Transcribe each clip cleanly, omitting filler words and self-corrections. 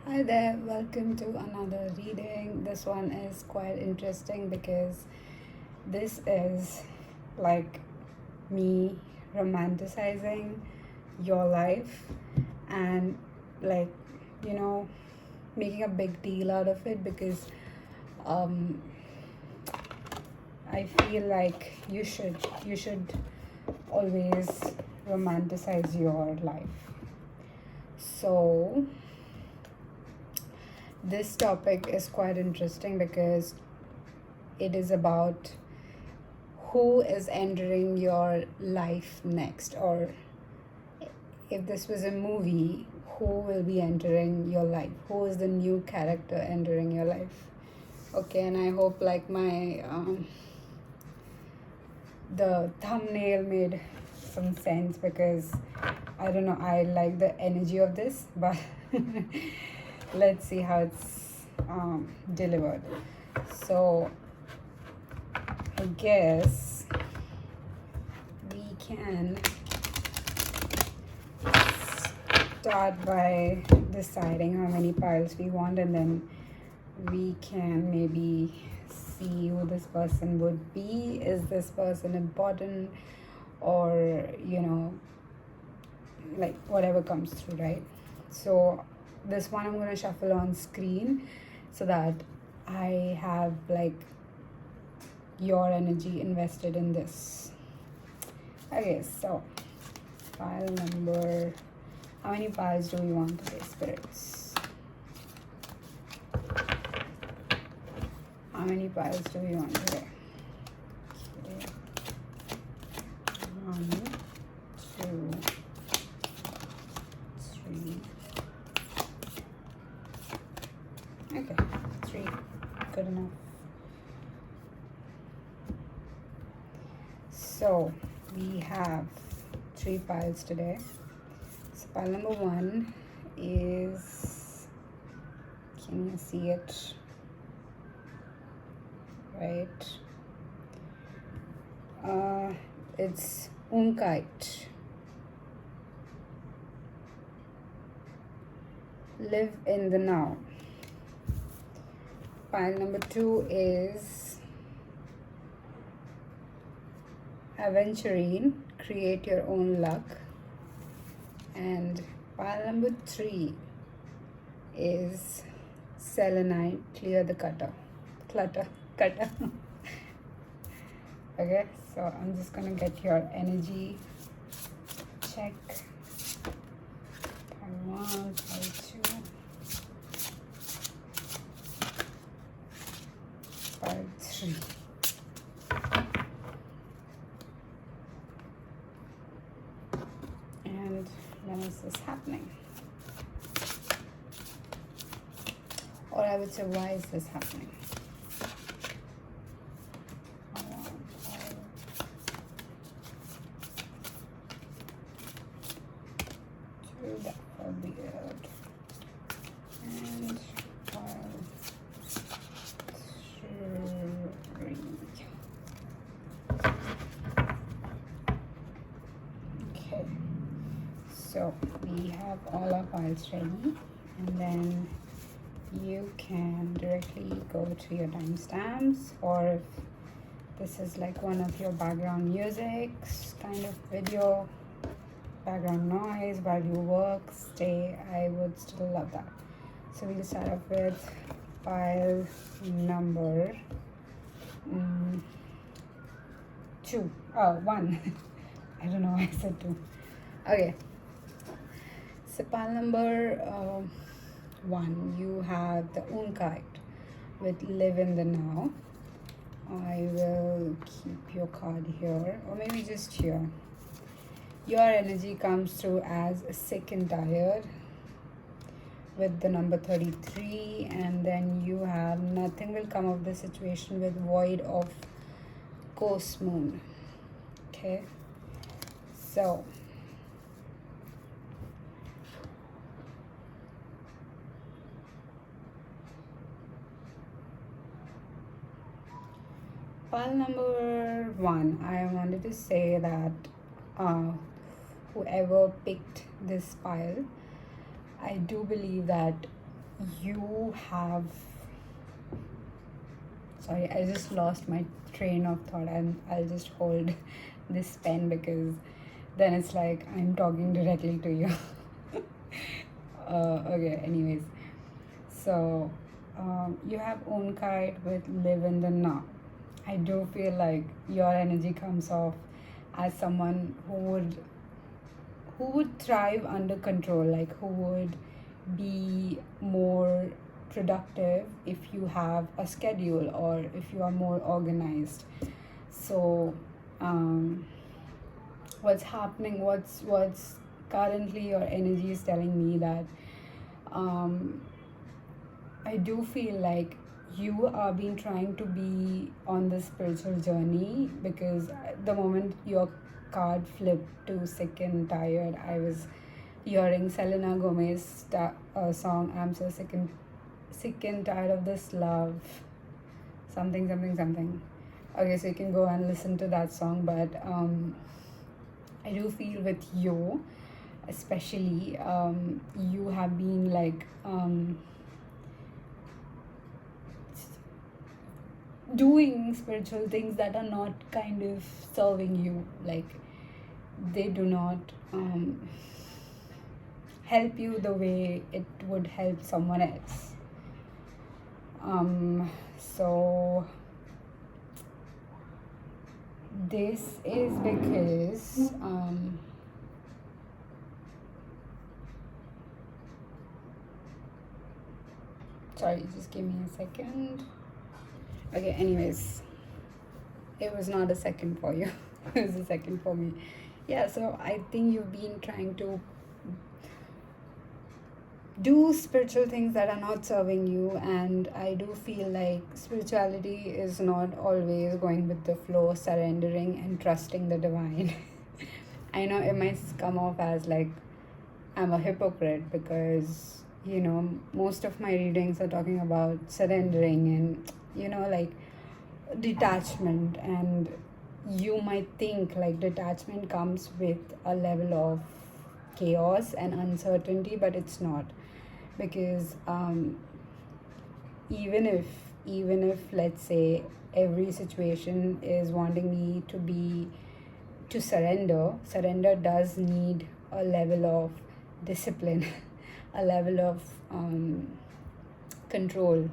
Hi there, welcome to another reading. This one is quite interesting because this is like me romanticizing your life and like you know making a big deal out of it because um I feel like you should always romanticize your life. So this topic is quite interesting because it is about who is entering your life next, or if this was a movie, who will be entering your life, who is the new character entering your life. Okay, and I hope like my the thumbnail made some sense because I don't know, I like the energy of this, but let's see how it's delivered. So I guess we can start by deciding how many piles we want, and then we can maybe see who this person would be. Is this person important, or like whatever comes through, right? So this one I'm going to shuffle on screen so that I have like your energy invested in this. Okay, so pile number, how many piles do we want today, spirits? How many piles do we want today? Okay. 1, 2, 3. Okay, 3, good enough. So we have 3 piles today. So pile number 1 is, can you see it? Right. It's Unakite. Live in the now. Pile number 2 is Aventurine. Create your own luck. And pile number 3 is Selenite. Clear the clutter. Okay, so I'm just gonna get your energy check. Pile 1, pile 2, pile 3. And when is this happening? Or I would say, why is this happening? That will be it. And pile 3. Okay, so we have all our piles ready, and then you can directly go to your timestamps, or if this is like one of your background music kind of video, background noise while you work, stay, I would still love that. So we'll start off with pile number 2. Oh, 1. I don't know why I said 2. Okay, so pile number 1, you have the Unakite with Live in the Now. I will keep your card here, or maybe just here. Your energy comes through as sick and tired with the number 33, and then you have nothing will come of the situation with void of ghost moon. Okay, so pile number 1, I wanted to say that whoever picked this pile, I do believe that you have, sorry, I just lost my train of thought, and I'll just hold this pen because then it's like I'm talking directly to you. Okay, anyways, so you have Unakite with live in the now. I do feel like your energy comes off as someone who would thrive under control, like who would be more productive if you have a schedule or if you are more organized. So what's happening, what's currently your energy is telling me that I do feel like you are been trying to be on this spiritual journey, because the moment your card flipped to sick and tired, I was hearing Selena Gomez's song "I'm so sick and tired of this love," something something something. Okay, so you can go and listen to that song, but I do feel with you, especially, you have been like doing spiritual things that are not kind of serving you, like they do not help you the way it would help someone else. So this is because sorry, just give me a second. Okay, anyways, it was not a second for you. It was a second for me. Yeah, so I think you've been trying to do spiritual things that are not serving you, and I do feel like spirituality is not always going with the flow, surrendering and trusting the divine. I know it might come off as like I'm a hypocrite, because most of my readings are talking about surrendering and like detachment, and you might think like detachment comes with a level of chaos and uncertainty, but it's not, because even if let's say every situation is wanting me to surrender does need a level of discipline, a level of control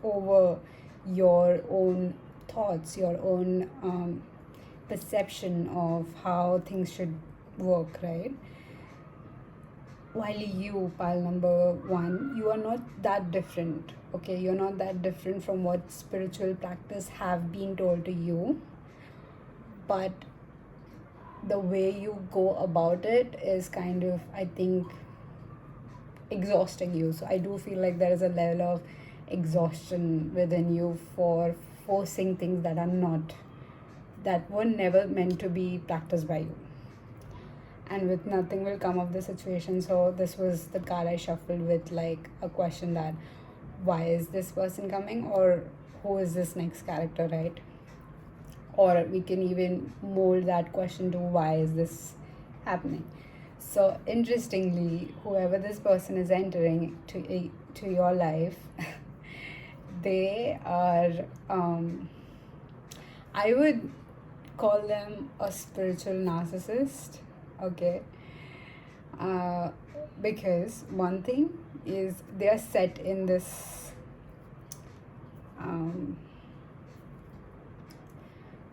over your own thoughts, your own perception of how things should work, right? While you, pile number 1, you are not that different, okay? You're not that different from what spiritual practice have been told to you, but the way you go about it is kind of, I think, exhausting you. So I do feel like there is a level of exhaustion within you for forcing things that were never meant to be practiced by you. And with nothing will come of the situation. So this was the card I shuffled with like a question that why is this person coming, or who is this next character, right? Or we can even mold that question to why is this happening. So interestingly, whoever this person is entering to your life, they are I would call them a spiritual narcissist, okay? Because one thing is they are set in this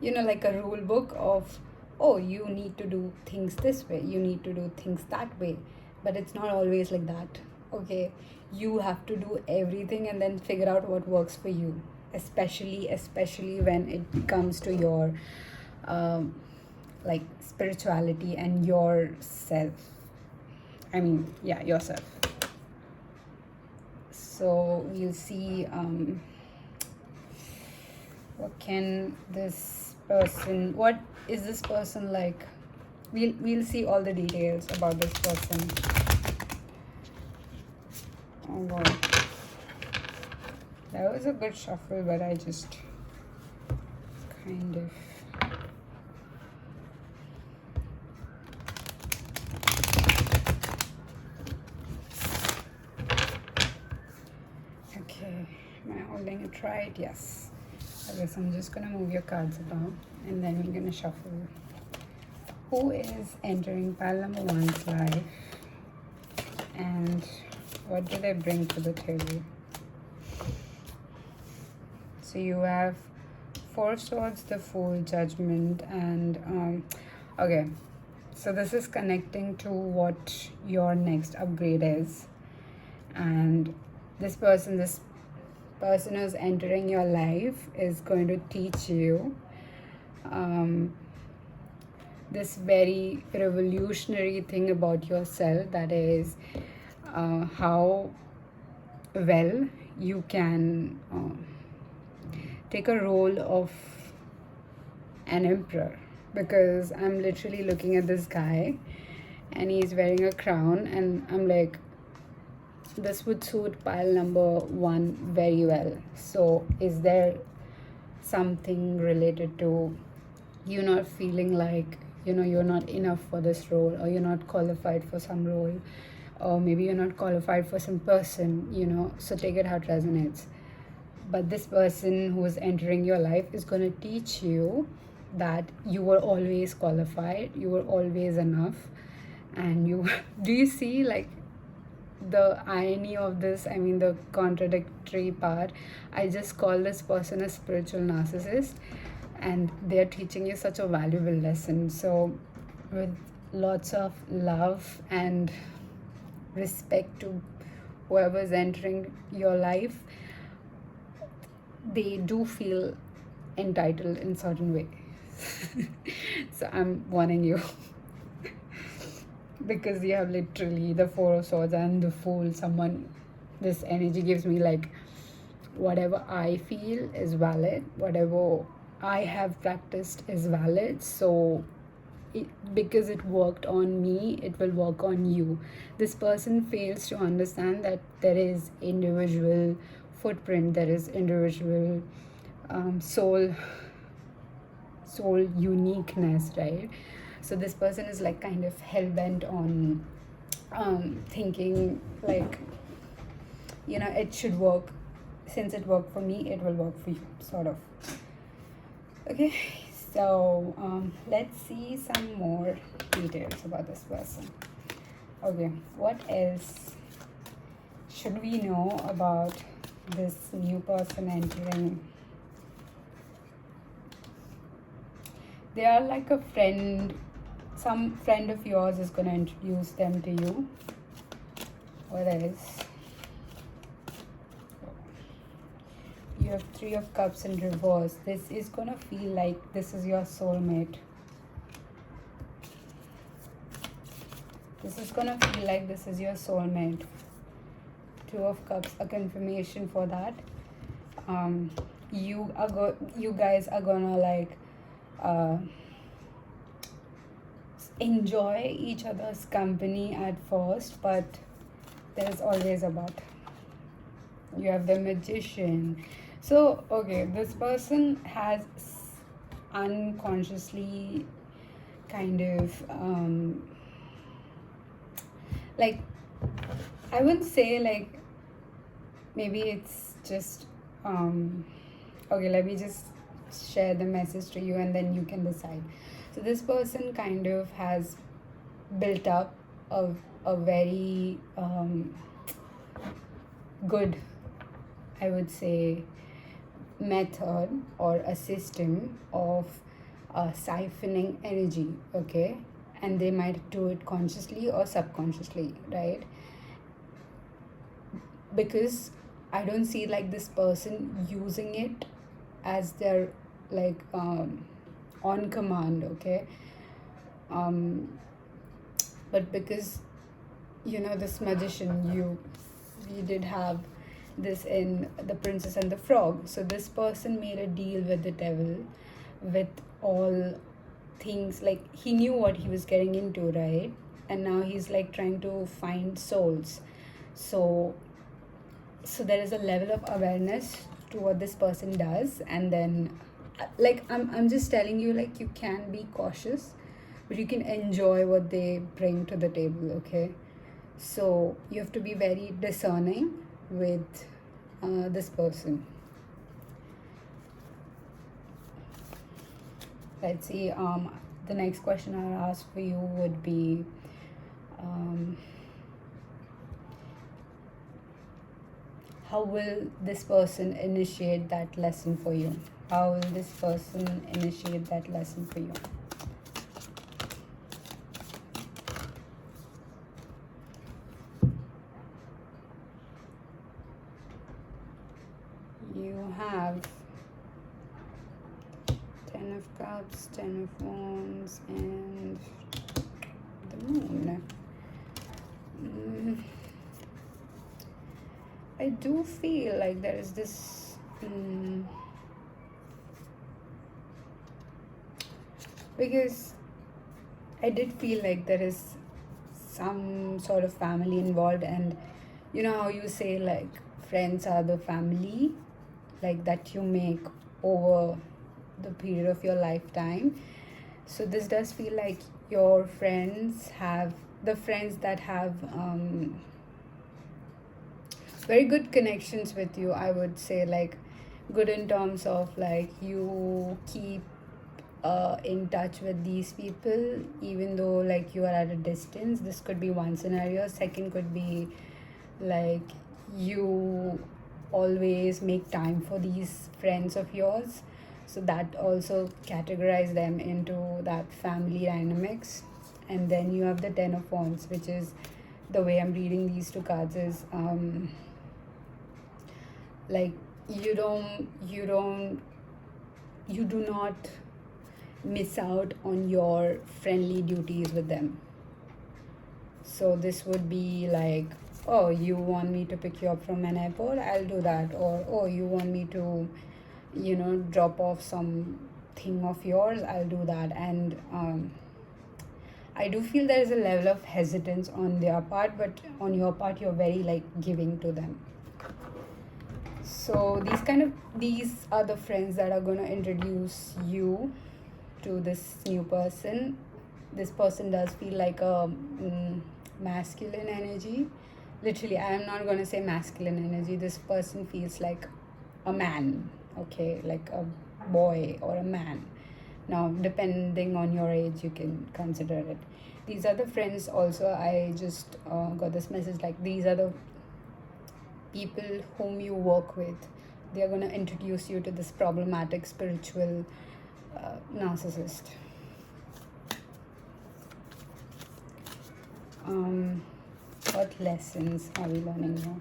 like a rule book of, oh, you need to do things this way, you need to do things that way, but it's not always like that, okay? You have to do everything and then figure out what works for you, especially when it comes to your like spirituality and yourself. Yourself. So we'll see what is this person like. We'll see all the details about this person. Oh god, that was a good shuffle, but I just kind of Okay, am I holding it right? Yes. Okay, so I'm just gonna move your cards about and then we're gonna shuffle. Who is entering pile number one's life and what do they bring to the table? So you have Four of Swords, the Fool, Judgment, and okay. So this is connecting to what your next upgrade is, and this person who's entering your life is going to teach you this very revolutionary thing about yourself, that is how well you can take a role of an emperor, because I'm literally looking at this guy and he's wearing a crown and I'm like, this would suit pile number one very well. So is there something related to you not feeling like you're not enough for this role, or you're not qualified for some role, or maybe you're not qualified for some person, so take it how it resonates. But this person who is entering your life is going to teach you that you were always qualified, you were always enough, and you do you see like the irony of this? I mean, the contradictory part. I just call this person a spiritual narcissist, and they're teaching you such a valuable lesson. So with lots of love and respect to whoever's entering your life, they do feel entitled in certain way. So I'm warning you. Because you have literally the Four of Swords and the Fool. This energy gives me like, whatever I feel is valid, whatever I have practiced is valid. So because it worked on me, it will work on you. This person fails to understand that there is individual footprint, there is individual soul uniqueness, right? So this person is like kind of hell-bent on thinking like, it should work. Since it worked for me, it will work for you, sort of. Okay, so let's see some more details about this person. Okay, what else should we know about this new person entering? They are like a friend. Some friend of yours is going to introduce them to you. What else? You have Three of Cups in reverse. This is going to feel like this is your soulmate. This is going to feel like this is your soulmate. Two of Cups, a confirmation for that. You guys are going to like enjoy each other's company at first, but there's always a but. You have the Magician. So okay, this person has unconsciously kind of like, I wouldn't say like, maybe it's just okay, let me just share the message to you and then you can decide. So this person kind of has built up a very good, I would say, method or a system of siphoning energy, okay? And they might do it consciously or subconsciously, right? Because I don't see like this person using it as their like on command, okay? But because this Magician, we did have this in The Princess and the Frog. So this person made a deal with the devil, with all things, like he knew what he was getting into, right? And now he's like trying to find souls. So there is a level of awareness to what this person does, and then like I'm just telling you, like, you can be cautious, but you can enjoy what they bring to the table, okay? So you have to be very discerning with this person. Let's see. The next question I'll ask for you would be, how will this person initiate that lesson for you? How will this person initiate that lesson for you? You have 10 of Cups, 10 of Wands, and the Moon. I do feel like there is this because I did feel like there is some sort of family involved, and you know how you say like friends are the family like that you make over the period of your lifetime. So this does feel like your friends have the friends that have very good connections with you. I would say like good in terms of like you keep in touch with these people even though like you are at a distance. This could be one scenario. Second could be like you always make time for these friends of yours, so that also categorize them into that family dynamics. And then you have the 10 of Wands, which is the way I'm reading these two cards is like you do not miss out on your friendly duties with them. So this would be like, oh, you want me to pick you up from an airport, I'll do that. Or oh, you want me to drop off something of yours, I'll do that. And I do feel there is a level of hesitance on their part, but on your part you're very like giving to them. So these are the friends that are going to introduce you to this new person. This person does feel like a masculine energy. Literally, I am not going to say masculine energy. This person feels like a man, okay, like a boy or a man. Now, depending on your age, you can consider it. These are the friends also. I just got this message like these are the people whom you work with. They are going to introduce you to this problematic spiritual narcissist. What lessons are we learning here?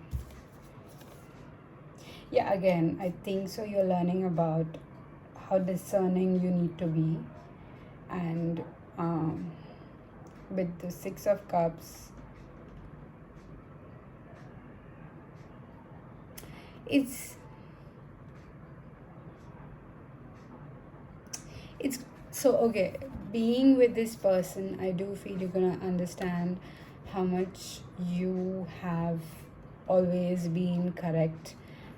Yeah, again, I think so you're learning about how discerning you need to be. And with the 6 of Cups, it's so okay. Being with this person, I do feel you're gonna understand how much you have always been correct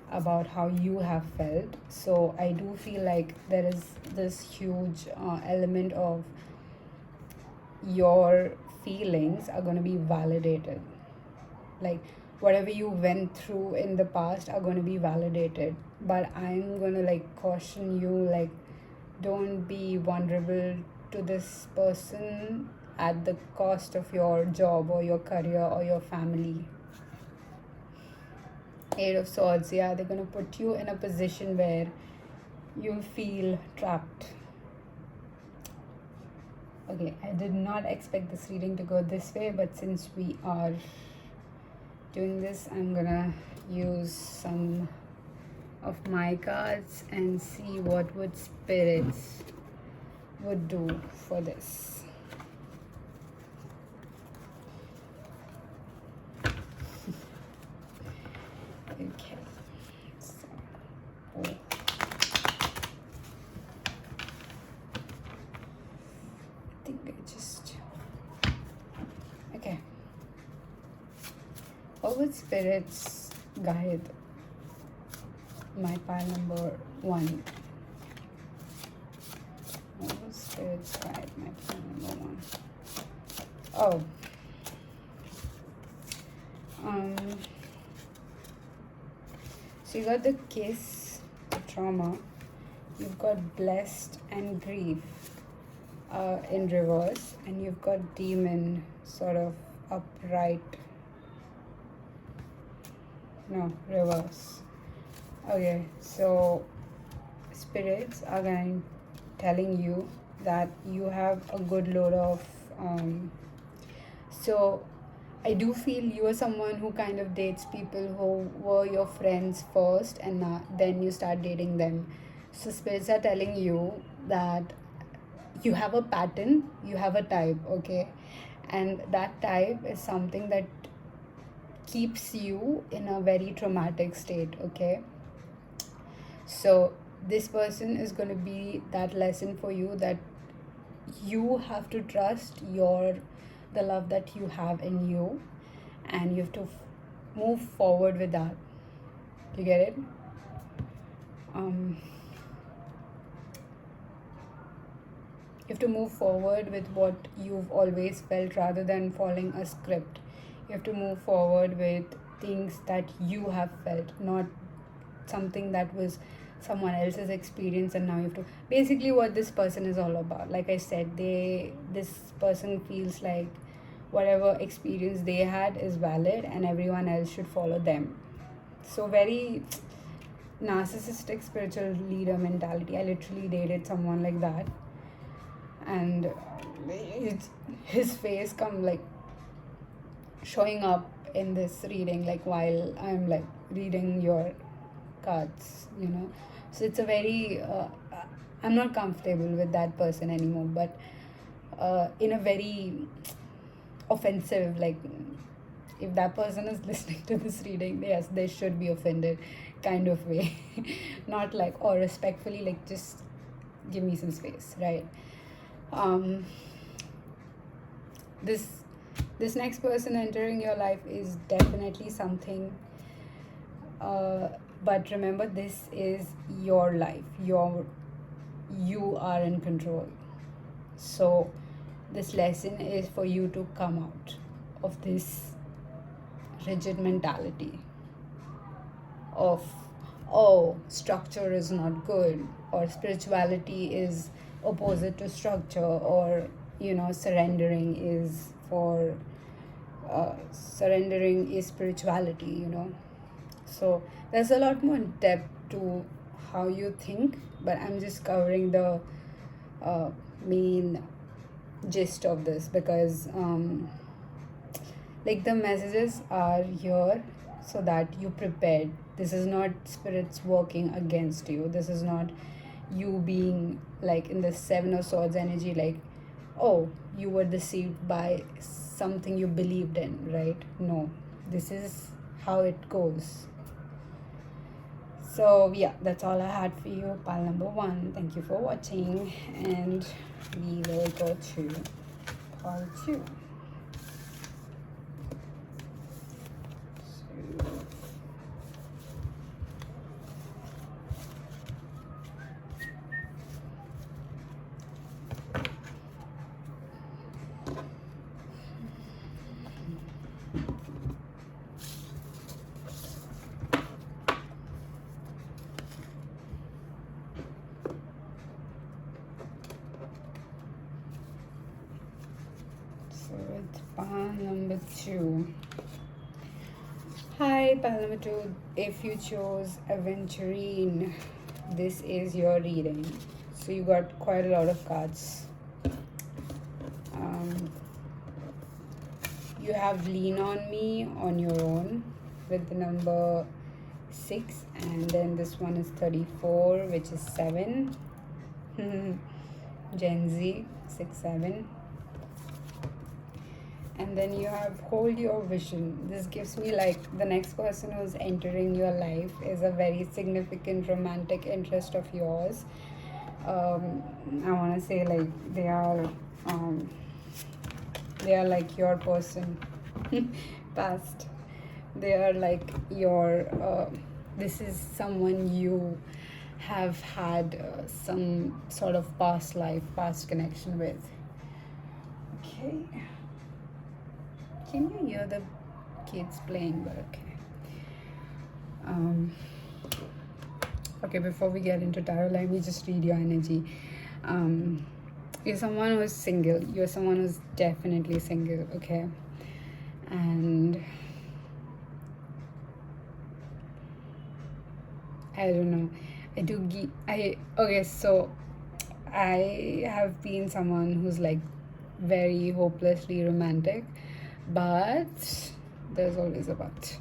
about how you have felt. So I do feel like there is this huge element of your feelings are going to be validated. Like whatever you went through in the past are going to be validated. But I'm going to like caution you, like don't be vulnerable to this person at the cost of your job or your career or your family. 8 of Swords, yeah, they're going to put you in a position where you feel trapped. Okay, I did not expect this reading to go this way, but since we are doing this, I'm gonna use some of my cards and see what would spirits would do for this. Okay, so I think I just okay. What would spirits guide my pile number 1? What would spirits guide my pile number 1? Oh. So you got the kiss, the trauma. You've got blessed and grief in reverse, and you've got demon sort of upright. No, reverse. Okay, so spirits are telling you that you have a good load of so I do feel you are someone who kind of dates people who were your friends first, and then you start dating them. So spirits are telling you that you have a pattern, you have a type, okay? And that type is something that keeps you in a very traumatic state, okay? So this person is going to be that lesson for you, that you have to trust the love that you have in you, and you have to move forward with that. You get it? You have to move forward with what you've always felt rather than following a script. You have to move forward with things that you have felt, not something that was someone else's experience, and now you have to basically what this person is all about. Like I said, this person feels like whatever experience they had is valid and everyone else should follow them. So very narcissistic spiritual leader mentality. I literally dated someone like that, and his face come like showing up in this reading, like while I'm like reading your cards, so it's a very I'm not comfortable with that person anymore, but in a very offensive, like if that person is listening to this reading, yes, they should be offended kind of way. Not like, or respectfully, like just give me some space, right? This next person entering your life is definitely something, but remember, this is your life. You are in control. So this lesson is for you to come out of this rigid mentality of, oh, structure is not good, or spirituality is opposite to structure, or surrendering is spirituality. So there's a lot more depth to how you think, but I'm just covering the main gist of this, because like the messages are here so that you prepared. This is not spirits working against you. This is not you being like in the Seven of Swords energy, like, oh, you were deceived by something you believed in, right? No, this is how it goes. So yeah, that's all I had for you, pile number 1. Thank you for watching, and we will go to pile 2. So it's pile number 2. Hi, pile number 2. If you chose Aventurine, this is your reading. So you got quite a lot of cards. You have Lean on Me on your own with the number 6, and then this one is 34, which is 7. Gen Z 6-7. And then you have Hold Your Vision. This gives me like the next person who's entering your life is a very significant romantic interest of yours. I want to say like they are like your person past. They are like your this is someone you have had some sort of past connection with. Okay, can you hear the kids playing? But okay. Okay, before we get into tarot, let me just read your energy. You're someone who's single. You're someone who's definitely single, okay? And I don't know. Okay, so I have been someone who's like very hopelessly romantic, but there's always a but.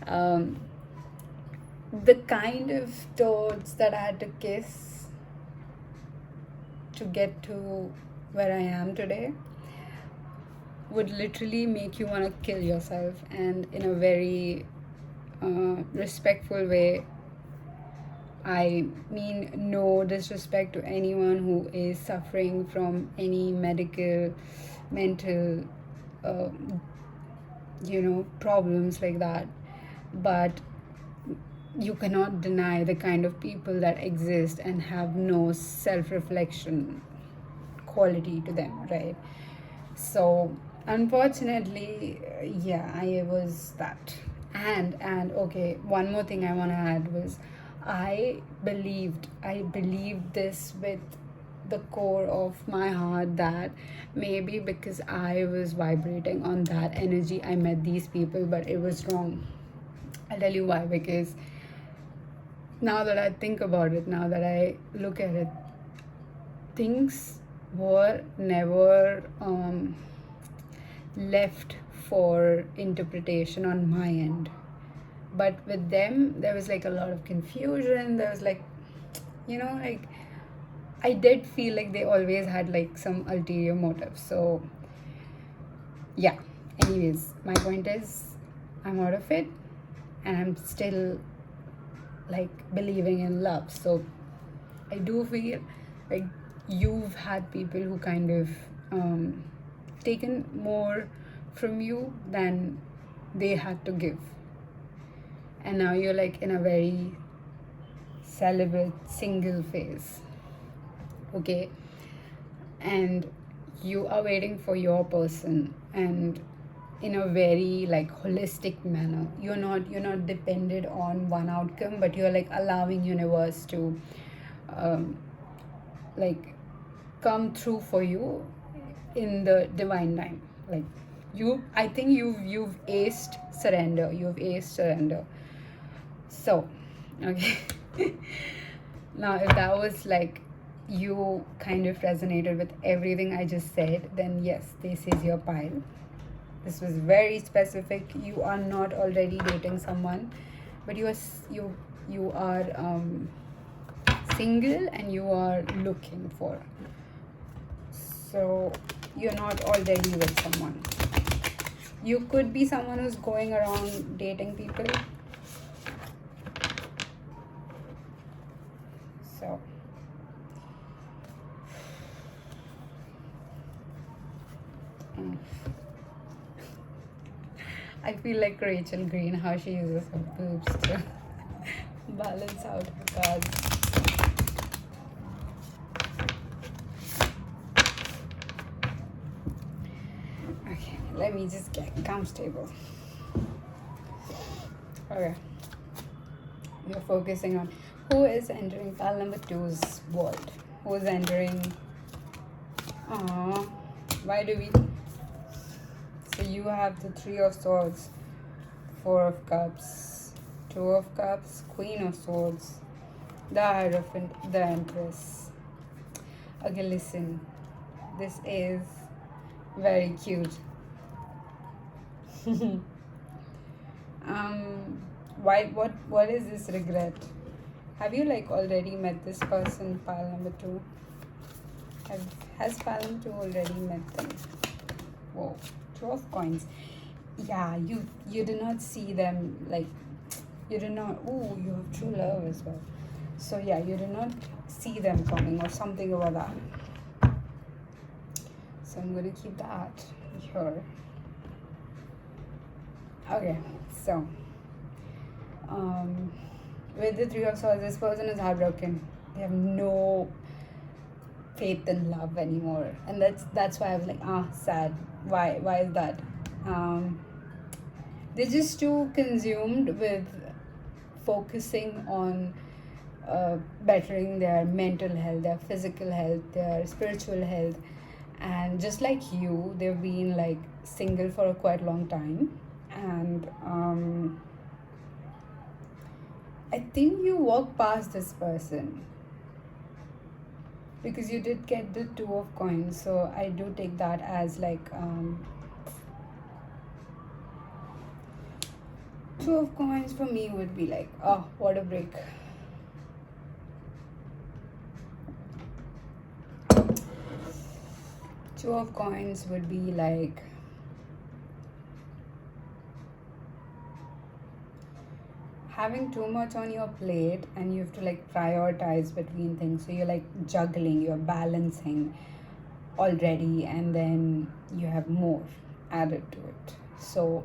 um, the kind of toads that I had to kiss to get to where I am today would literally make you want to kill yourself, and in a very respectful way. I mean no disrespect to anyone who is suffering from any medical, mental, uh, problems like that. But you cannot deny the kind of people that exist and have no self-reflection quality to them, right? So unfortunately, yeah, I was that. And okay, one more thing I want to add was I believed this with the core of my heart, that maybe because I was vibrating on that energy I met these people, but it was wrong. I'll tell you why. Because now that I think about it, now that I look at it, things were never left for interpretation on my end. But with them, there was like a lot of confusion. There was like, like I did feel like they always had like some ulterior motive. So, yeah. Anyways, my point is, I'm out of it, and I'm still like believing in love. So, I do feel like you've had people who kind of taken more from you than they had to give, and now you're like in a very celibate single phase, okay? And you are waiting for your person, and in a very like holistic manner. You're not dependent on one outcome, but you're like allowing universe to like come through for you in the divine time. Like I think you've aced surrender. So, okay. Now, if that was like you kind of resonated with everything I just said, then yes, this is your pile. This was very specific. You are not already dating someone, but you are single and you are looking for. So you're not already with someone. You could be someone who's going around dating people. So I feel like Rachel Green, how she uses her boobs to balance out her cards. Okay, let me just get comfortable. Okay. We're focusing on who is entering pile number 2's world. Who is entering? Why do we? So you have the 3 of Swords, 4 of Cups, 2 of Cups, Queen of Swords, the Hierophant, the Empress. Okay, listen. This is very cute. What is this regret? Have you like already met this person, pile number 2? Has pile number 2 already met them? Whoa, 2 of coins. Yeah, you do not see them, like you do not. Ooh, you have true love as well. So yeah, you do not see them coming or something over that. So I'm going to keep that here. Okay, so with the 3 of Swords, this person is heartbroken. They have no faith in love anymore, and that's why I was like, sad. Why is that? They're just too consumed with focusing on bettering their mental health, their physical health, their spiritual health. And just like you, they've been like single for a quite long time. And I think you walk past this person because you did get the 2 of coins. So I do take that as like 2 of coins for me would be like, oh, what a break. Two of coins would be like having too much on your plate and you have to like prioritize between things. So you're like juggling, you're balancing already, and then you have more added to it. So,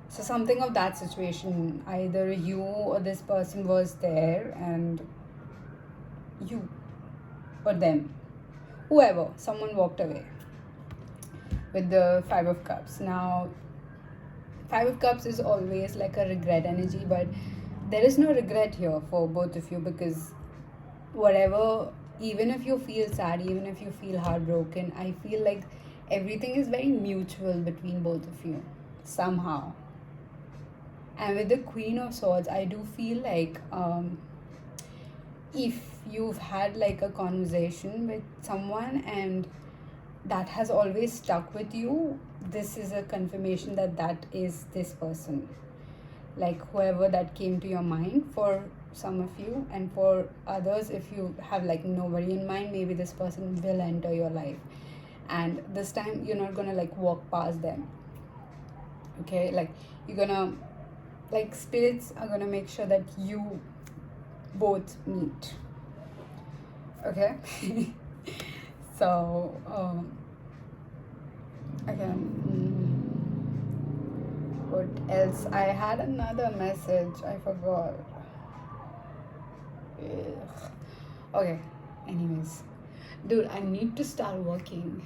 so something of that situation, either you or this person was there, and you or them, whoever, someone walked away with the 5 of Cups. Now, 5 of Cups is always like a regret energy, but there is no regret here for both of you, because whatever, even if you feel sad, even if you feel heartbroken, I feel like everything is very mutual between both of you somehow. And with the Queen of Swords, I do feel like if you've had like a conversation with someone and that has always stuck with you, this is a confirmation that that is this person. Like whoever that came to your mind for some of you, and for others, if you have like nobody in mind, maybe this person will enter your life, and this time you're not gonna like walk past them. Okay, like you're gonna, like spirits are gonna make sure that you both meet. Okay. So again, what else? I had another message, I forgot. Ugh. Okay, anyways, dude, I need to start working,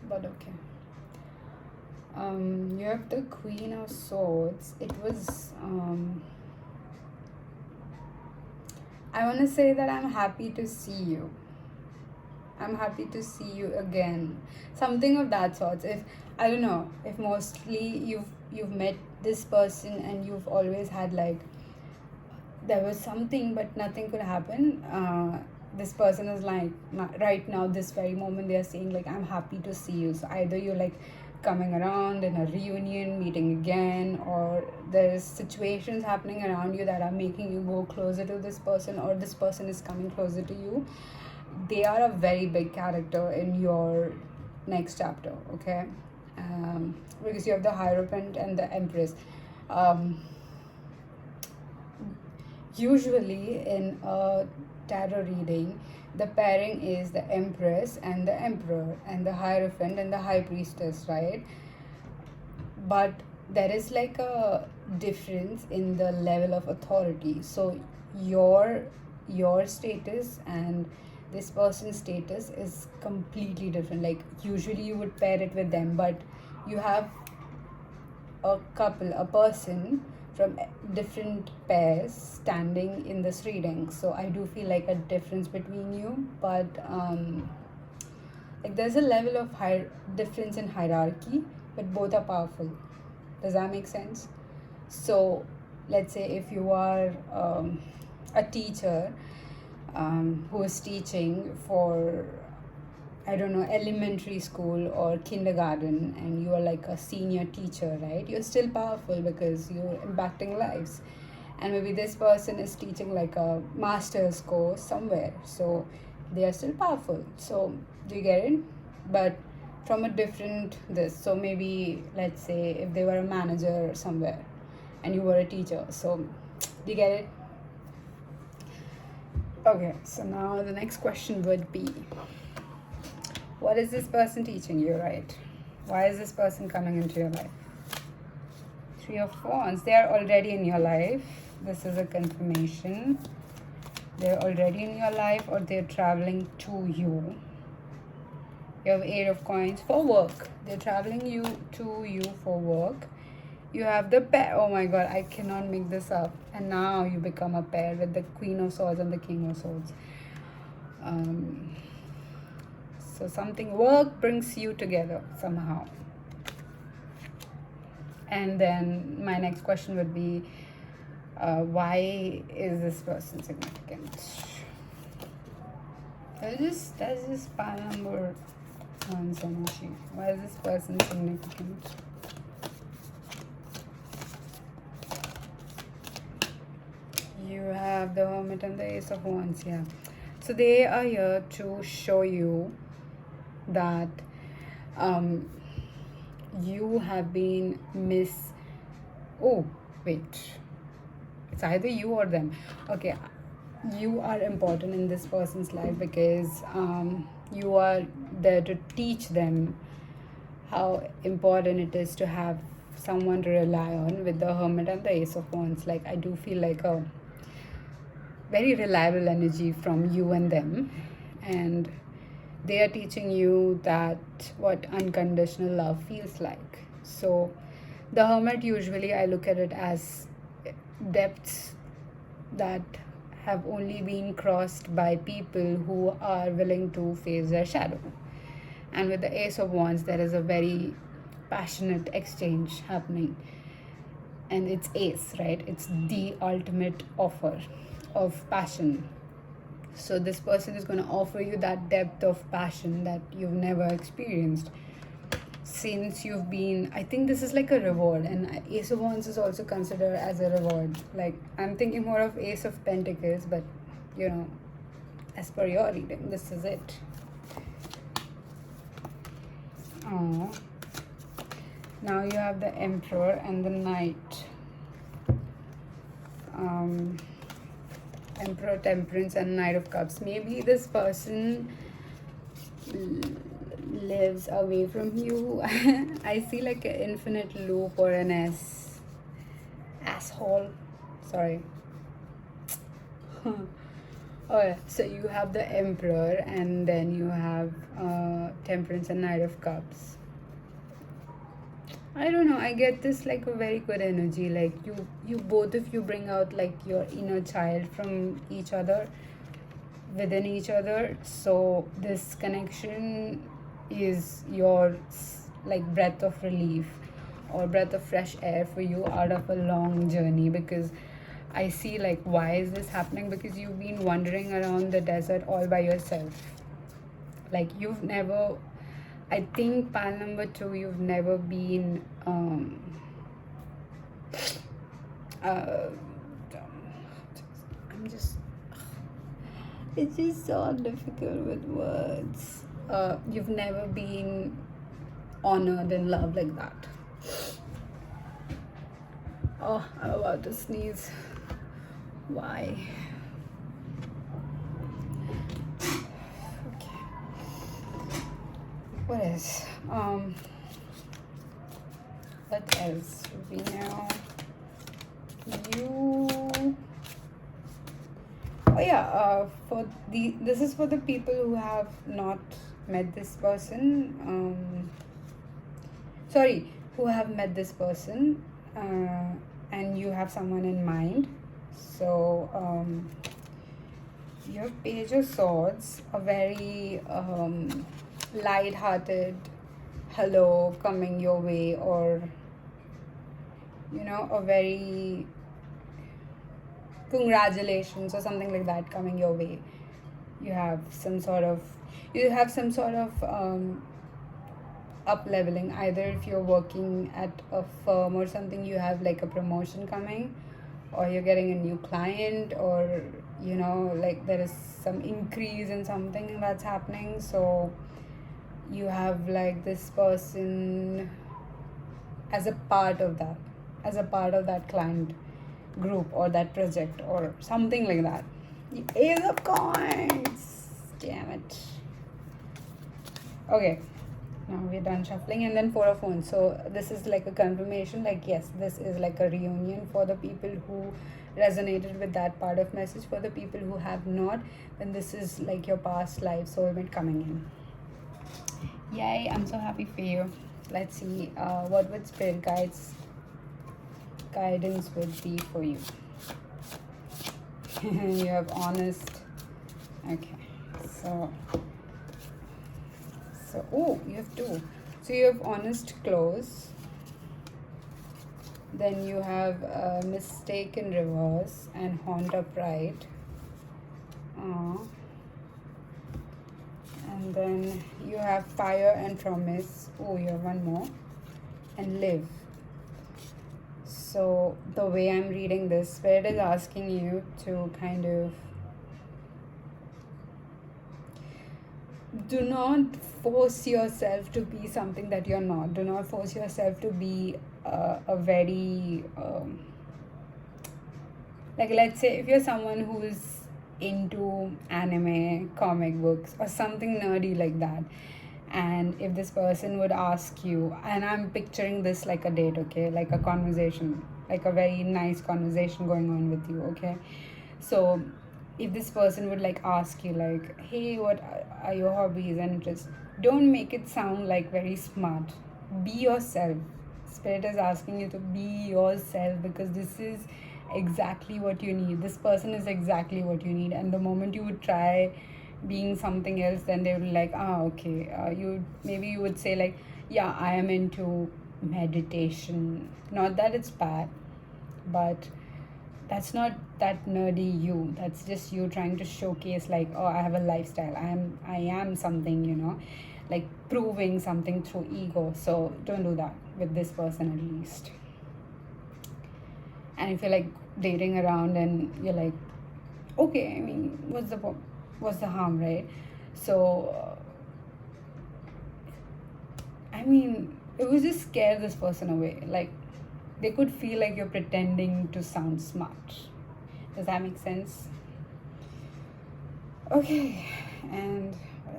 but okay. You have the Queen of Swords. It was I want to say that I'm happy to see you. I'm happy to see you again. Something of that sort. If I don't know, if mostly you've met this person and you've always had like, there was something but nothing could happen. This person is like, right now, this very moment, they are saying like, I'm happy to see you. So either you're like coming around in a reunion, meeting again, or there's situations happening around you that are making you go closer to this person, or this person is coming closer to you. They are a very big character in your next chapter, okay? Because you have the Hierophant and the Empress. Usually in a tarot reading, the pairing is the Empress and the Emperor, and the Hierophant and the High Priestess, right? But there is like a difference in the level of authority. So your status and this person's status is completely different. Like usually you would pair it with them, but you have a person from different pairs standing in this reading. So I do feel like a difference between you, but like there's a level of difference in hierarchy, but both are powerful. Does that make sense? So let's say if you are a teacher who is teaching for, I don't know, elementary school or kindergarten, and you are like a senior teacher, right? You're still powerful because you're impacting lives. And maybe this person is teaching like a master's course somewhere, so they are still powerful. So do you get it? But from a different this. So maybe let's say if they were a manager somewhere and you were a teacher. So do you get it? Okay, so now the next question would be, what is this person teaching you, right? Why is this person coming into your life? 3 of Wands. They are already in your life. This is a confirmation. They're already in your life, or they're traveling to you. You have 8 of Coins for work. They're traveling to you for work. You have the pair. Oh my god, I cannot make this up. And now you become a pair with the Queen of Swords and the King of Swords. So something work brings you together somehow. And then my next question would be, why is this person significant? That's just pile number one's energy. Why is this person significant? You have the Hermit and the Ace of Wands, yeah. So they are here to show you that you have been oh wait, it's either you or them. Okay, you are important in this person's life because you are there to teach them how important it is to have someone to rely on. With the Hermit and the Ace of Wands, like, I do feel like a very reliable energy from you and them, and they are teaching you that what unconditional love feels like. So the Hermit, usually I look at it as depths that have only been crossed by people who are willing to face their shadow. And with the Ace of Wands, there is a very passionate exchange happening, and it's ace, right? It's the ultimate offer of passion. So this person is going to offer you that depth of passion that you've never experienced since you've been, I think this is like a reward, and Ace of Wands is also considered as a reward. Like, I'm thinking more of Ace of Pentacles, but you know, as per your reading, this is it. Oh, now you have the Emperor and the Knight. Emperor, Temperance, and Knight of Cups. Maybe this person lives away from you. I see like an infinite loop or an asshole. Sorry. Oh, so you have the Emperor, and then you have Temperance and Knight of Cups. I don't know, I get this like a very good energy. Like, you both of you bring out like your inner child from each other, within each other. So this connection is your like breath of relief or breath of fresh air for you out of a long journey. Because I see like, why is this happening? Because you've been wandering around the desert all by yourself. Like, you've never, I think pile number 2, you've never been it's just so difficult with words. You've never been honored and loved like that. Oh, I'm about to sneeze. Why? Okay. What else? What else? We know you. Oh yeah. This is for the people who have not met this person. Sorry, who have met this person, and you have someone in mind. So your Page of Swords, a very light-hearted hello coming your way, or you know, a very congratulations or something like that coming your way. You have some sort of up leveling. Either if you're working at a firm or something, you have like a promotion coming, or you're getting a new client, or you know, like there is some increase in something that's happening. So you have like this person as a part of that client group or that project or something like that. The Ace of Coins, damn it. Okay, now we're done shuffling. And then Four of Wands. So this is like a confirmation, like yes, this is like a reunion for the people who resonated with that part of message. For the people who have not, then this is like your past life soulmate coming in. Yay, I'm so happy for you. Let's see what would spirit guides guidance would be for you. You have honest. Okay, so oh, you have two. So you have honest close. Then you have mistake in reverse and haunt upright. And then you have fire and promise. Oh, you have one more. And live. So the way I'm reading this, Spirit is asking you to kind of do not force yourself to be something that you're not. Do not force yourself to be a very like, let's say if you're someone who's into anime, comic books, or something nerdy like that, and if this person would ask you, and I'm picturing this like a date, okay, like a conversation, like a very nice conversation going on with you, okay, so if this person would like ask you like, hey, what are your hobbies and interests, don't make it sound like very smart. Be yourself. Spirit is asking you to be yourself, because this is exactly what you need. This person is exactly what you need, and the moment you would try being something else, then they would be like, okay, you would say like, yeah, I am into meditation. Not that it's bad, but that's not that nerdy you. That's just you trying to showcase like, oh, I have a lifestyle, I am something, like proving something through ego. So don't do that with this person, at least. And if you're like dating around and you're like, okay, I mean, what's the harm, right? So I mean, it would just scare this person away. Like, they could feel like you're pretending to sound smart. Does that make sense? Okay, and what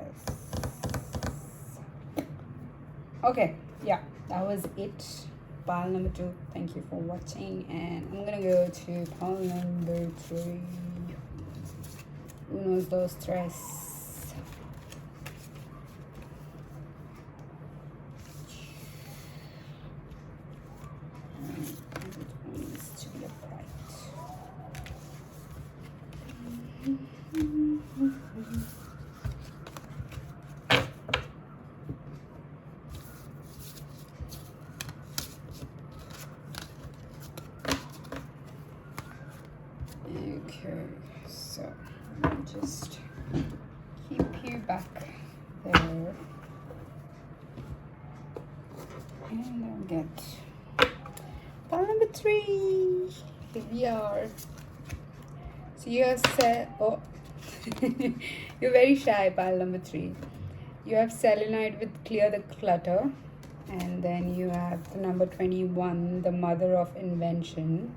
else? Okay, yeah, that was it. Pile number 2. Thank you for watching, and I'm gonna go to pile number 3. Unos, dos, tres. Okay, so I'll just keep you back there, and I'll get pile number 3. Here we are. So you have said, oh, you're very shy, pile number 3. You have selenite with clear the clutter, and then you have the number 21, the mother of invention.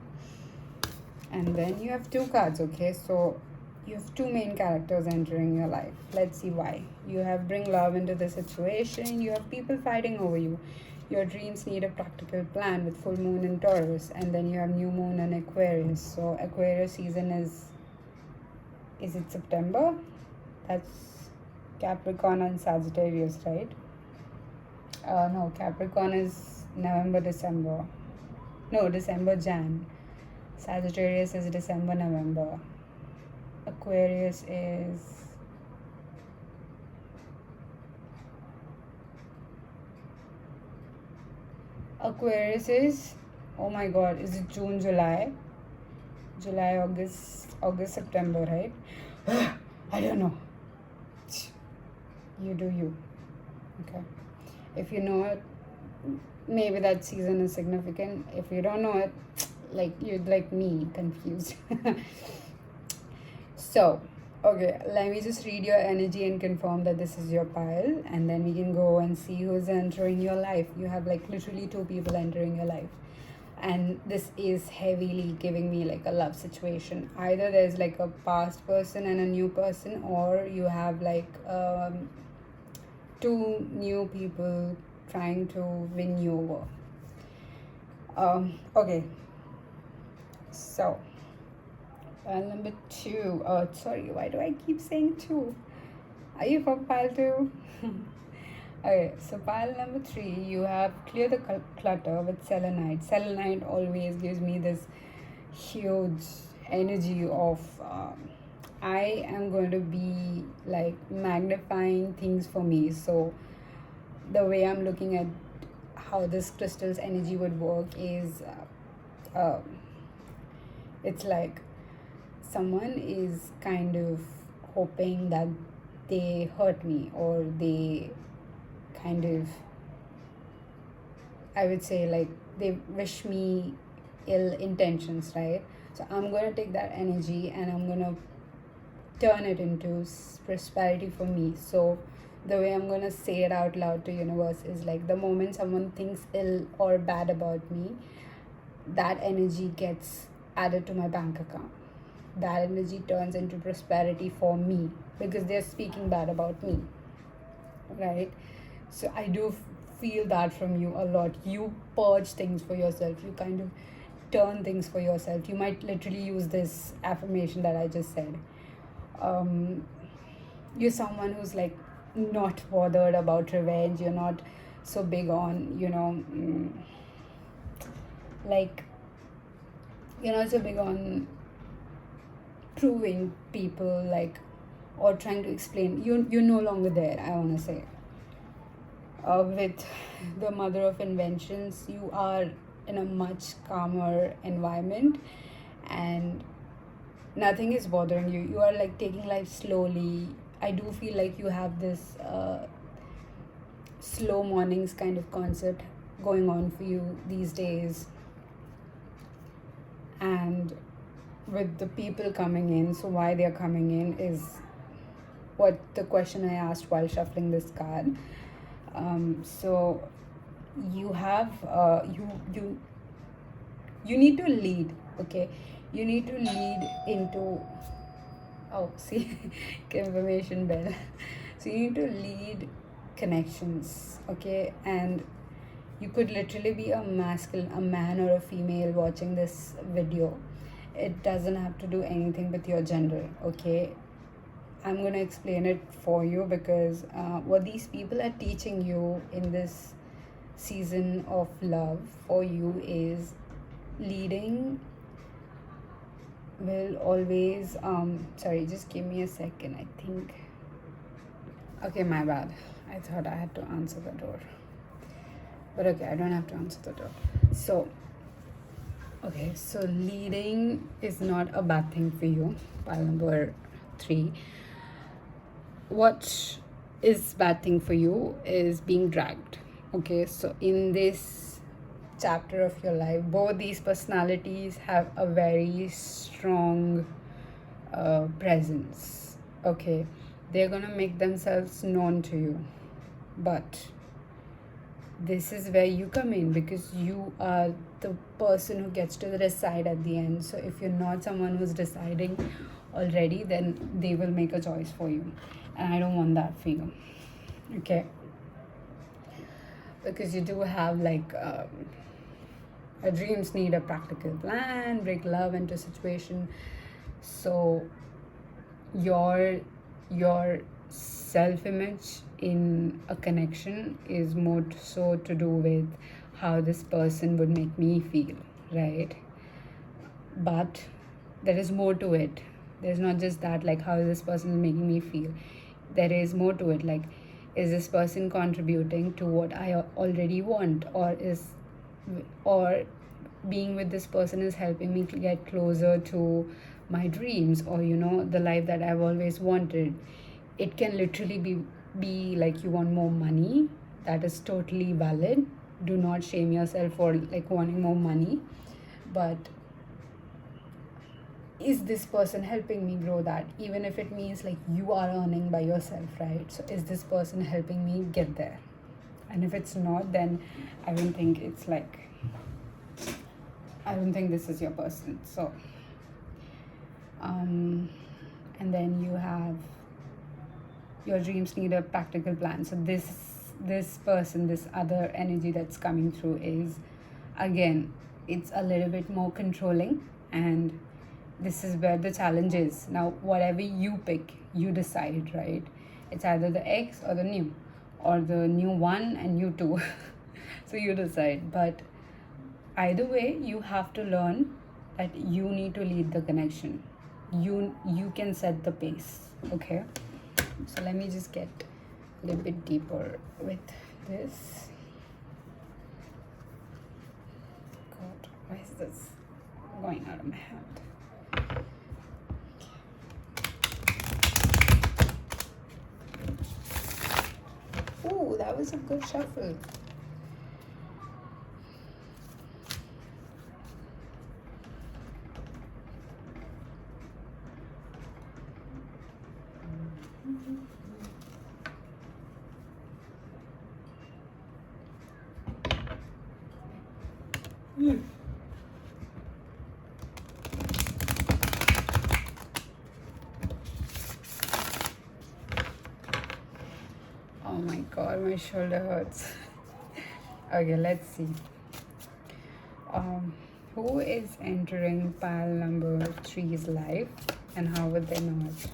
And then you have 2 cards, okay? So you have 2 main characters entering your life. Let's see why. You have bring love into the situation. You have people fighting over you. Your dreams need a practical plan with full moon in Taurus. And then you have new moon in Aquarius. So Aquarius season is it September? That's Capricorn and Sagittarius, right? No, Capricorn is November, December. No, December, Jan. Sagittarius is December, November. Aquarius is, oh my god, is it June, July, August, September, right? I don't know. You do you. Okay. If you know it, maybe that season is significant. If you don't know it, like, you'd like me, confused. So, okay, let me just read your energy and confirm that this is your pile, and then we can go and see who's entering your life. You have like literally 2 people entering your life, and this is heavily giving me like a love situation. Either there's like a past person and a new person, or you have like 2 new people trying to win you over. Okay, so pile number 2. Oh, sorry, why do I keep saying 2? Are you for pile 2? Okay, so pile number 3, you have clear the clutter with selenite. Selenite always gives me this huge energy of I am going to be like magnifying things for me. So the way I'm looking at how this crystal's energy would work is it's like someone is kind of hoping that they hurt me, or they kind of, I would say, like they wish me ill intentions, right? So I'm going to take that energy and I'm going to turn it into prosperity for me. So the way I'm going to say it out loud to universe is like, the moment someone thinks ill or bad about me, that energy gets added to my bank account. That energy turns into prosperity for me because they're speaking bad about me, right? So I do feel that from you a lot. You purge things for yourself, you kind of turn things for yourself. You might literally use this affirmation that I just said. You're someone who's like not bothered about revenge. You're not so big on like you're not so big on proving people, like, or trying to explain. You're no longer there, I want to say. With the mother of inventions, you are in a much calmer environment and nothing is bothering you. You are like taking life slowly. I do feel like you have this slow mornings kind of concept going on for you these days. And with the people coming in, so why they're coming in is what the question I asked while shuffling this card. So you have you need to lead, okay? You need to lead into, oh, see, confirmation bell. So you need to lead connections, okay? And you could literally be a man or a female watching this video. It doesn't have to do anything with your gender, okay? I'm going to explain it for you because what these people are teaching you in this season of love for you is leading will always sorry, just give me a second. I think, okay, my bad. I thought I had to answer the door, but okay, I don't have to answer the door. So okay, so leading is not a bad thing for you. Pile number 3. What is bad thing for you is being dragged, okay? So in this chapter of your life, both these personalities have a very strong presence, okay? They're gonna make themselves known to you, but this is where you come in because you are the person who gets to decide at the end. So if you're not someone who's deciding already, then they will make a choice for you, and I don't want that for you, okay? Because you do have like dreams need a practical plan, break love into situation. So your self-image in a connection is more so to do with how this person would make me feel, right? But there is more to it. There's not just that, like, how this person is making me feel. There is more to it, like, is this person contributing to what I already want, or being with this person is helping me get closer to my dreams, or the life that I've always wanted. It can literally be like you want more money. That is totally valid. Do not shame yourself for like wanting more money, but is this person helping me grow that? Even if it means like you are earning by yourself, right? So is this person helping me get there? And if it's not, then I don't think this is your person. So and then you have your dreams need a practical plan. So this person, this other energy that's coming through is, again, it's a little bit more controlling, and this is where the challenge is. Now, whatever you pick, you decide, right? It's either the X or the new. or the new one and new two. So you decide. But either way, you have to learn that you need to lead the connection. You can set the pace. Okay, so let me just get a little bit deeper with this. God, why is this going out of my hand? Ooh, that was a good shuffle. Oh my god, my shoulder hurts. Okay, let's see. Who is entering pile number 3's life and how would they know it?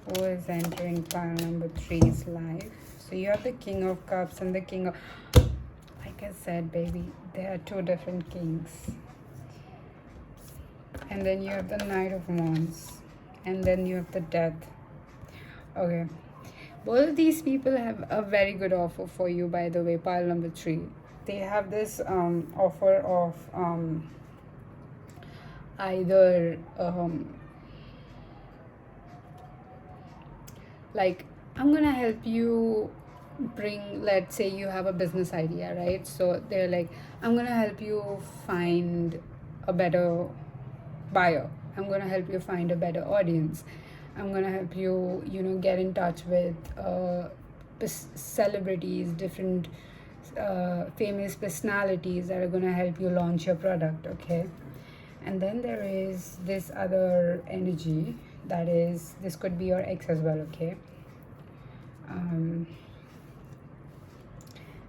Who is entering pile number 3's life? So you have the King of Cups and the King of... Like I said, baby, there are two different kings. And then you have the Knight of Wands. And then you have the Death. Okay. Both of these people have a very good offer for you, by the way, pile number 3. They have this offer of either like, I'm gonna help you bring, let's say you have a business idea, right? So they're like, I'm gonna help you find a better buyer. I'm gonna help you find a better audience. I'm gonna help you, get in touch with celebrities, different famous personalities that are gonna help you launch your product, okay? And then there is this other energy that is, this could be your ex as well, okay?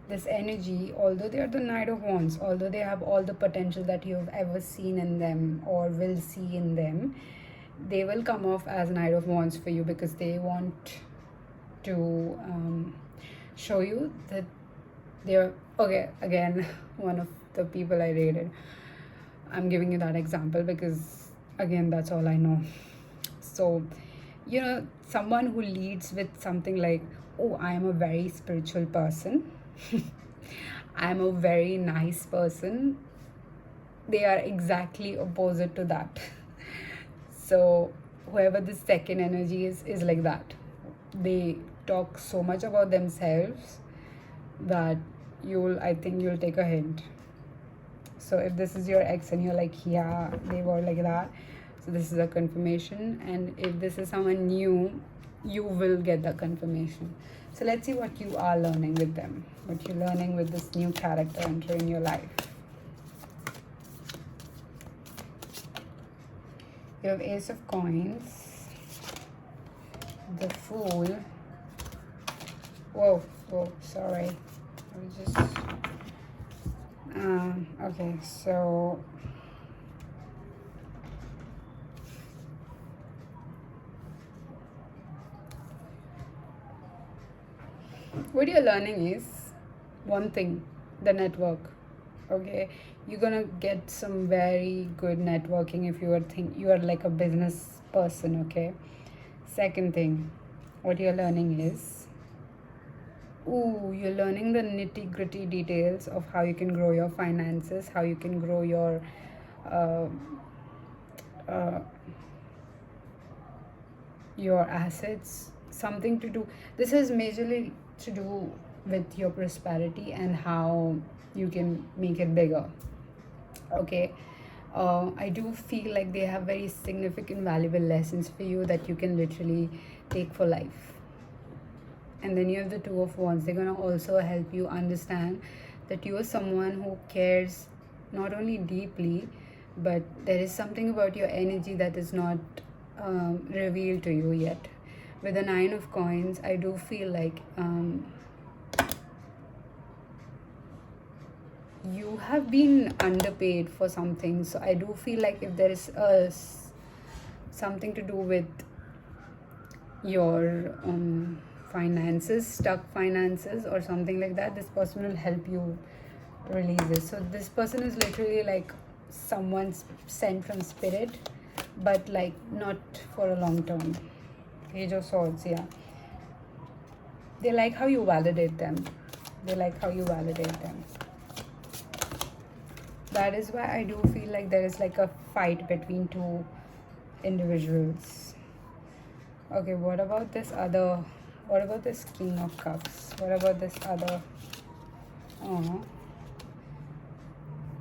This energy, although they are the Knight of Wands, although they have all the potential that you've ever seen in them or will see in them, they will come off as Knight of Wands for you because they want to show you that they're okay. Again, one of the people I dated, I'm giving you that example because again, that's all I know. So someone who leads with something like, oh, I am a very spiritual person, I'm a very nice person, they are exactly opposite to that. So whoever the second energy is like that. They talk so much about themselves that I think you'll take a hint. So if this is your ex and you're like, yeah, they were like that, so this is a confirmation. And if this is someone new, you will get the confirmation. So let's see what you are learning with them, what you're learning with this new character entering your life. You have Ace of Coins, the Fool. Whoa, sorry. I was just... okay, so... what you're learning is one thing, the network. Okay, you're gonna get some very good networking if you are like a business person. Okay, second thing, what you're learning is, you're learning the nitty-gritty details of how you can grow your finances, how you can grow your assets. Something to do, this is majorly to do with your prosperity and how you can make it bigger. Okay, I do feel like they have very significant valuable lessons for you that you can literally take for life. And then you have the Two of Wands. They're going to also help you understand that you are someone who cares not only deeply, but there is something about your energy that is not revealed to you yet. With the Nine of Coins, I do feel like you have been underpaid for something. So I do feel like if there is something to do with your finances, stuck finances or something like that, this person will help you release this. So this person is literally like someone's sent from spirit, but like not for a long term. Page of Swords, yeah. They like how you validate them. They like how you validate them. That is why I do feel like there is like a fight between two individuals. Okay, what about this King of Cups? What about this other? Oh.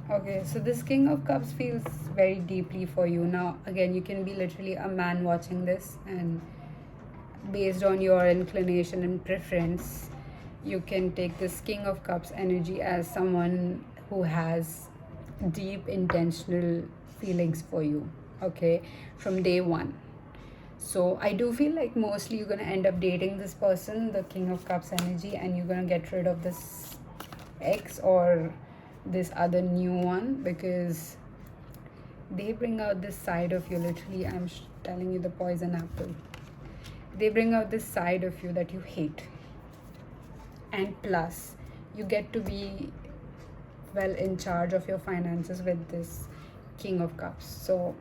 Okay, so this King of Cups feels very deeply for you. Now, again, you can be literally a man watching this, and based on your inclination and preference, you can take this King of Cups energy as someone who has deep intentional feelings for you, okay, from day one. So I do feel like mostly you're going to end up dating this person, the King of Cups energy, and you're going to get rid of this ex or this other new one, because they bring out this side of you. Literally, I'm telling you, the poison apple. They bring out this side of you that you hate. And plus, you get to be well in charge of your finances with this King of Cups. So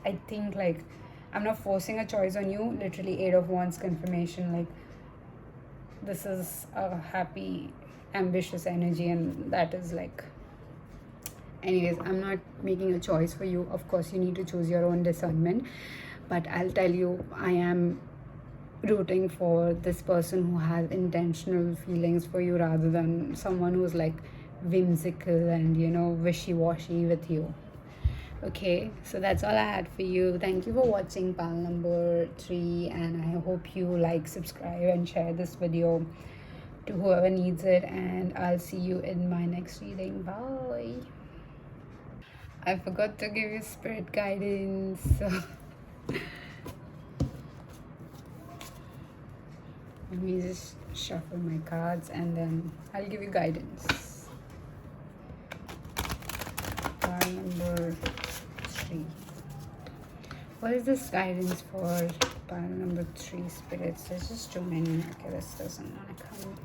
I think like I'm not forcing a choice on you. Literally 8 of Wands confirmation, like this is a happy, ambitious energy, and that is like, anyways, I'm not making a choice for you. Of course, you need to choose your own discernment, but I'll tell you, I am rooting for this person who has intentional feelings for you rather than someone who's like whimsical and, you know, wishy-washy with you. Okay, so that's all I had for you. Thank you for watching pal number 3, and I hope you like, subscribe and share this video to whoever needs it, and I'll see you in my next reading. Bye. I forgot to give you spirit guidance, so let me just shuffle my cards and then I'll give you guidance. Card number 3. What is this guidance for pile number 3 spirits? There's just too many. Okay, this doesn't want to come.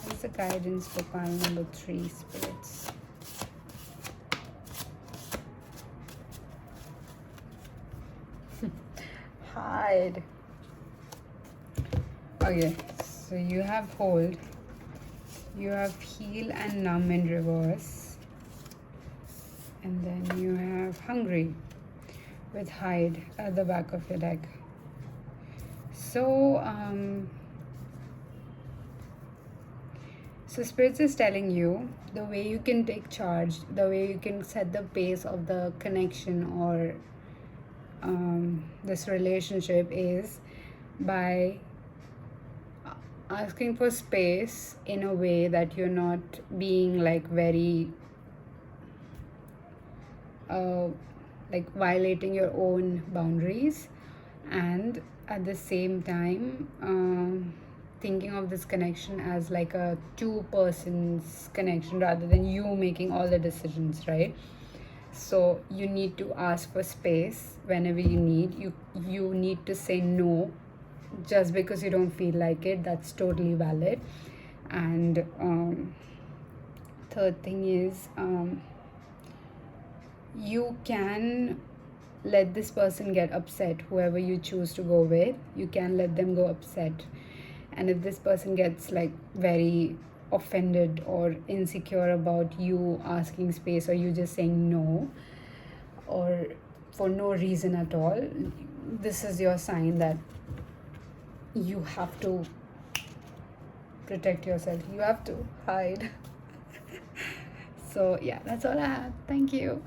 What is the guidance for pile number 3 spirits? Hide. Okay, so you have hold, you have heal and numb in reverse, and then you have hungry with hide at the back of your deck. So so spirits is telling you the way you can take charge, the way you can set the pace of the connection or this relationship is by asking for space in a way that you're not being like very like violating your own boundaries, and at the same time thinking of this connection as like a 2 person's connection rather than you making all the decisions, right? So you need to ask for space whenever you need. You need to say no just because you don't feel like it. That's totally valid. And third thing is you can let this person get upset. Whoever you choose to go with, you can let them go upset. And if this person gets like very offended or insecure about you asking space or you just saying no, or for no reason at all, this is your sign that you have to protect yourself. You have to hide. So yeah, that's all I have. Thank you.